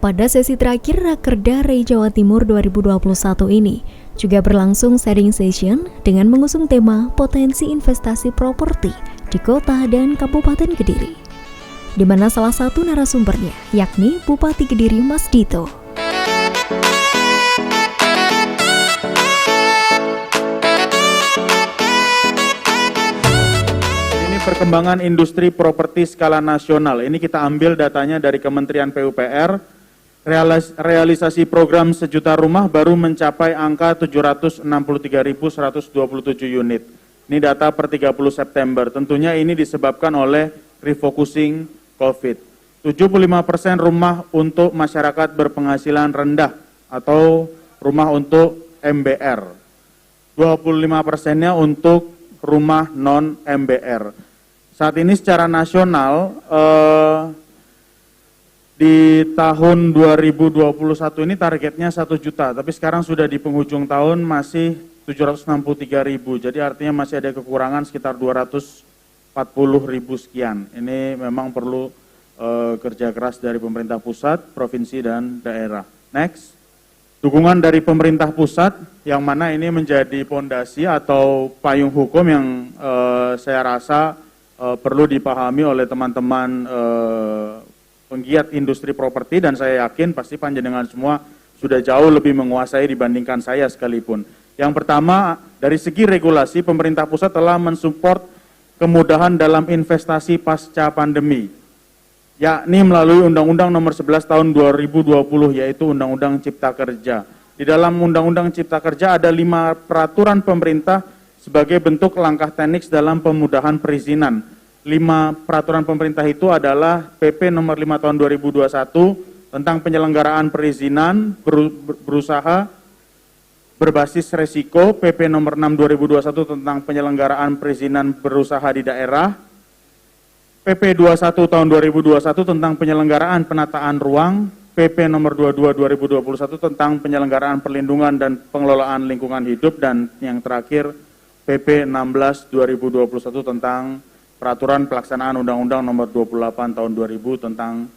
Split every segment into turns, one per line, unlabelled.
Pada sesi terakhir Rakerda REI Jawa Timur 2021 ini juga berlangsung sharing session dengan mengusung tema potensi investasi properti di kota dan Kabupaten Kediri, di mana salah satu narasumbernya yakni Bupati Kediri Mas Dito.
Perkembangan industri properti skala nasional. Ini kita ambil datanya dari Kementerian PUPR. Realisasi program sejuta rumah baru mencapai angka 763.127 unit. Ini data per 30 September. Tentunya ini disebabkan oleh refocusing COVID. 75% rumah untuk masyarakat berpenghasilan rendah atau rumah untuk MBR. 25%-nya untuk rumah non-MBR. Saat ini secara nasional di tahun 2021 ini targetnya 1 juta, tapi sekarang sudah di penghujung tahun masih 763.000, jadi artinya masih ada kekurangan sekitar 240.000 sekian. Ini memang perlu kerja keras dari pemerintah pusat, provinsi, dan daerah. Next, dukungan dari pemerintah pusat yang mana ini menjadi pondasi atau payung hukum yang saya rasa perlu dipahami oleh teman-teman penggiat industri properti, dan saya yakin pasti panjenengan semua sudah jauh lebih menguasai dibandingkan saya sekalipun. Yang pertama, dari segi regulasi, pemerintah pusat telah mensupport kemudahan dalam investasi pasca pandemi, yakni melalui Undang-Undang Nomor 11 Tahun 2020, yaitu Undang-Undang Cipta Kerja. Di dalam Undang-Undang Cipta Kerja ada 5 peraturan pemerintah sebagai bentuk langkah teknis dalam pemudahan perizinan. 5 peraturan pemerintah itu adalah PP nomor 5 tahun 2021 tentang penyelenggaraan perizinan berusaha berbasis resiko, PP nomor 6 2021 tentang penyelenggaraan perizinan berusaha di daerah, PP 21 tahun 2021 tentang penyelenggaraan penataan ruang, PP nomor 22 2021 tentang penyelenggaraan perlindungan dan pengelolaan lingkungan hidup, dan yang terakhir PP 16 2021 tentang Peraturan Pelaksanaan Undang-Undang Nomor 28 Tahun 2000 tentang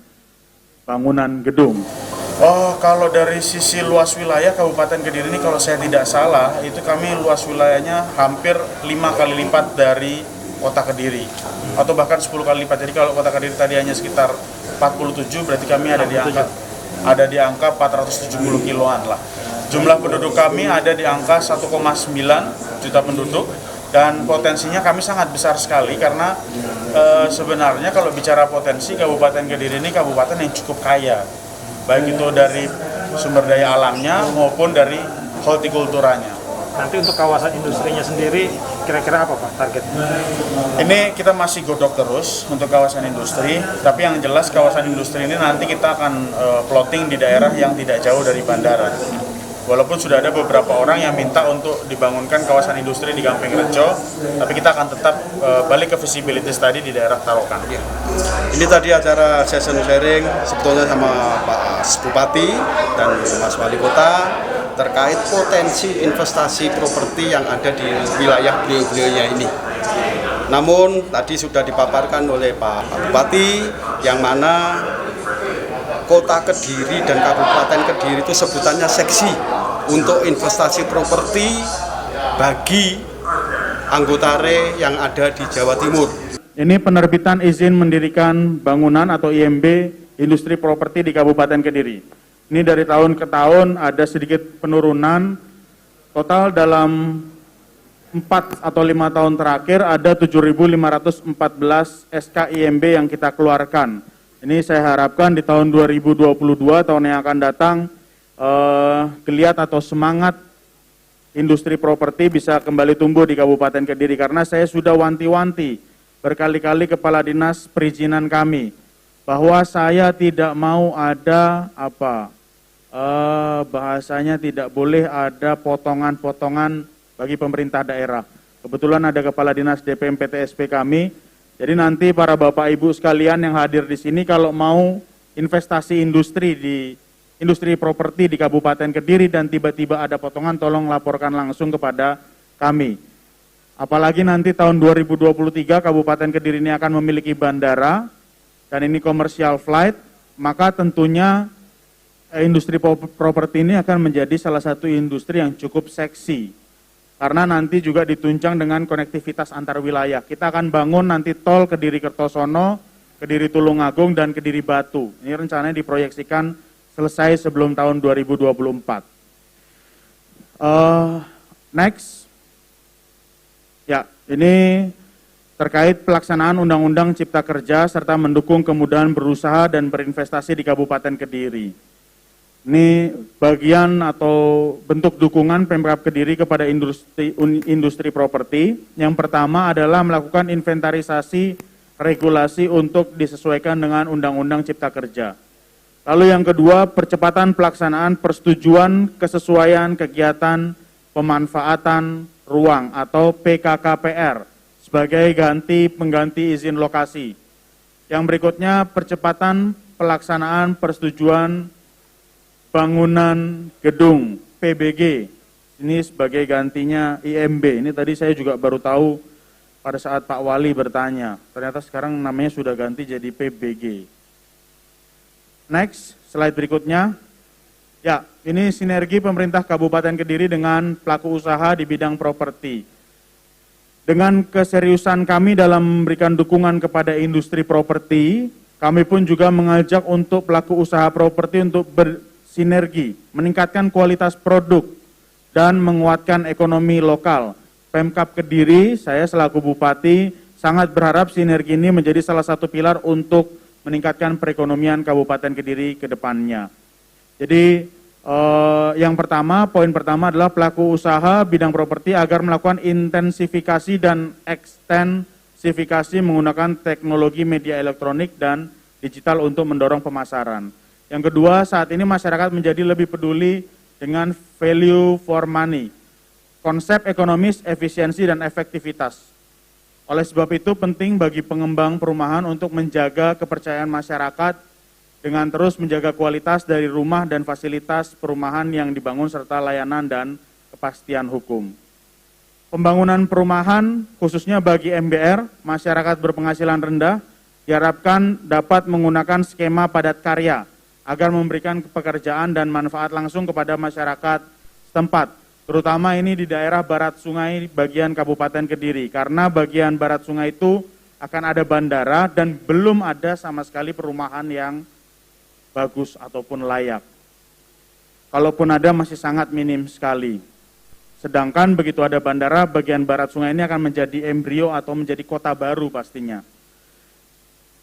bangunan gedung. Kalau dari sisi luas wilayah Kabupaten Kediri ini, kalau saya tidak salah, itu kami luas wilayahnya hampir 5 kali lipat dari Kota Kediri, atau bahkan 10 kali lipat. Jadi kalau Kota Kediri tadi hanya sekitar 47, berarti kami ada di angka 470 kiloan lah. Jumlah penduduk kami ada di angka 1,9 juta penduduk. Dan potensinya kami sangat besar sekali karena sebenarnya kalau bicara potensi, Kabupaten Kediri ini kabupaten yang cukup kaya, baik itu dari sumber daya alamnya maupun dari hortikulturanya.
Nanti untuk kawasan industrinya sendiri kira-kira apa Pak targetnya?
Ini kita masih godok terus untuk kawasan industri, tapi yang jelas kawasan industri ini nanti kita akan plotting di daerah yang tidak jauh dari bandara. Walaupun sudah ada beberapa orang yang minta untuk dibangunkan kawasan industri di Gampeng Rejo, tapi kita akan tetap balik ke visibility study di daerah Tarokan.
Ini tadi acara session sharing sebetulnya sama Pak Bupati dan Mas Wali Kota terkait potensi investasi properti yang ada di wilayah beliau-beliaunya ini. Namun tadi sudah dipaparkan oleh Pak Bupati yang mana Kota Kediri dan Kabupaten Kediri itu sebutannya seksi untuk investasi properti bagi anggota REI yang ada di Jawa Timur.
Ini penerbitan izin mendirikan bangunan atau IMB industri properti di Kabupaten Kediri. Ini dari tahun ke tahun ada sedikit penurunan. Total dalam 4 atau 5 tahun terakhir ada 7.514 SK IMB yang kita keluarkan. Ini saya harapkan di tahun 2022, tahun yang akan datang, geliat atau semangat industri properti bisa kembali tumbuh di Kabupaten Kediri. Karena saya sudah wanti-wanti berkali-kali kepala dinas perizinan kami, bahwa saya tidak mau ada bahasanya tidak boleh ada potongan-potongan bagi pemerintah daerah. Kebetulan ada kepala dinas DPM PTSP kami. Jadi nanti para Bapak Ibu sekalian yang hadir di sini kalau mau investasi industri properti di Kabupaten Kediri dan tiba-tiba ada potongan, tolong laporkan langsung kepada kami. Apalagi nanti tahun 2023 Kabupaten Kediri ini akan memiliki bandara dan ini commercial flight, maka tentunya industri properti ini akan menjadi salah satu industri yang cukup seksi. Karena nanti juga ditunjang dengan konektivitas antar wilayah. Kita akan bangun nanti tol Kediri Kertosono, Kediri Tulungagung, dan Kediri Batu. Ini rencananya diproyeksikan selesai sebelum tahun 2024. Next. Ya, ini terkait pelaksanaan Undang-Undang Cipta Kerja serta mendukung kemudahan berusaha dan berinvestasi di Kabupaten Kediri. Ini bagian atau bentuk dukungan Pemkab Kediri kepada industri properti. Yang pertama adalah melakukan inventarisasi regulasi untuk disesuaikan dengan Undang-Undang Cipta Kerja. Lalu yang kedua, percepatan pelaksanaan persetujuan kesesuaian kegiatan pemanfaatan ruang atau PKKPR sebagai pengganti izin lokasi. Yang berikutnya, percepatan pelaksanaan persetujuan bangunan gedung PBG, ini sebagai gantinya IMB. Ini tadi saya juga baru tahu pada saat Pak Wali bertanya, ternyata sekarang namanya sudah ganti jadi PBG. Next, slide berikutnya. Ya, ini sinergi pemerintah Kabupaten Kediri dengan pelaku usaha di bidang properti. Dengan keseriusan kami dalam memberikan dukungan kepada industri properti, kami pun juga mengajak untuk pelaku usaha properti untuk sinergi, meningkatkan kualitas produk, dan menguatkan ekonomi lokal. Pemkab Kediri, saya selaku Bupati, sangat berharap sinergi ini menjadi salah satu pilar untuk meningkatkan perekonomian Kabupaten Kediri ke depannya. Jadi, poin pertama adalah pelaku usaha bidang properti agar melakukan intensifikasi dan ekstensifikasi menggunakan teknologi media elektronik dan digital untuk mendorong pemasaran. Yang kedua, saat ini masyarakat menjadi lebih peduli dengan value for money, konsep ekonomis, efisiensi, dan efektivitas. Oleh sebab itu penting bagi pengembang perumahan untuk menjaga kepercayaan masyarakat dengan terus menjaga kualitas dari rumah dan fasilitas perumahan yang dibangun serta layanan dan kepastian hukum. Pembangunan perumahan khususnya bagi MBR, masyarakat berpenghasilan rendah, diharapkan dapat menggunakan skema padat karya agar memberikan pekerjaan dan manfaat langsung kepada masyarakat setempat, terutama ini di daerah barat sungai bagian Kabupaten Kediri, karena bagian barat sungai itu akan ada bandara dan belum ada sama sekali perumahan yang bagus ataupun layak. Kalaupun ada masih sangat minim sekali. Sedangkan begitu ada bandara, bagian barat sungai ini akan menjadi embrio atau menjadi kota baru pastinya.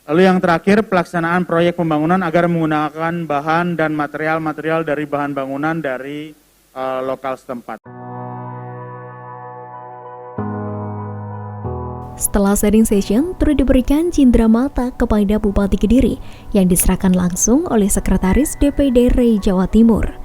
Lalu yang terakhir, pelaksanaan proyek pembangunan agar menggunakan bahan dan material-material dari bahan bangunan dari lokal setempat.
Setelah sharing session, turut diberikan cindera mata kepada Bupati Kediri yang diserahkan langsung oleh Sekretaris DPD RI Jawa Timur.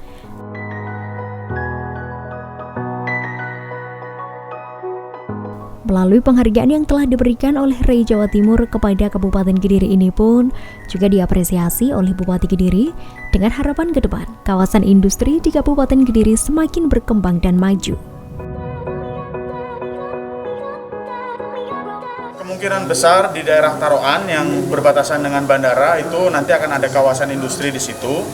Melalui penghargaan yang telah diberikan oleh RI Jawa Timur kepada Kabupaten Kediri ini pun juga diapresiasi oleh Bupati Kediri dengan harapan ke depan kawasan industri di Kabupaten Kediri semakin berkembang dan maju.
Kemungkinan besar di daerah Taroan yang berbatasan dengan bandara itu nanti akan ada kawasan industri di situ.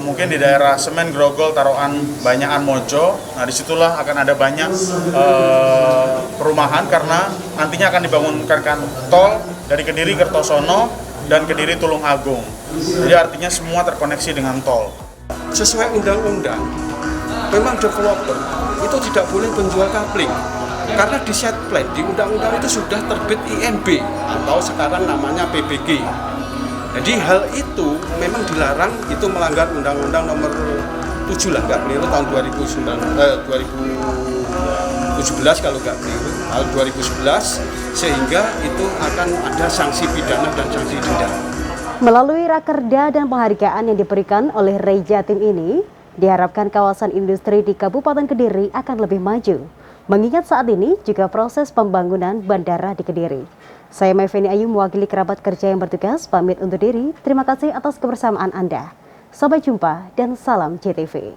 Mungkin di daerah Semen, Grogol, Taroan, Banyakan, Mojo. Nah disitulah akan ada banyak perumahan karena nantinya akan dibangunkan tol dari Kediri Kertosono dan Kediri Tulungagung. Jadi artinya semua terkoneksi dengan tol.
Sesuai undang-undang, memang developer itu tidak boleh menjual kapling. Karena di set plan, di undang-undang itu sudah terbit IMB atau sekarang namanya PBG. Jadi hal itu memang dilarang, itu melanggar undang-undang nomor 7 lah, nggak keliru tahun 2017 kalau nggak keliru, tahun 2011, sehingga itu akan ada sanksi pidana dan sanksi denda.
Melalui rakerda dan penghargaan yang diberikan oleh RI Jatim ini, diharapkan kawasan industri di Kabupaten Kediri akan lebih maju. Mengingat saat ini juga proses pembangunan bandara di Kediri. Saya Maifeni Ayu mewakili kerabat kerja yang bertugas pamit undur diri. Terima kasih atas kebersamaan Anda. Sampai jumpa dan salam JTV.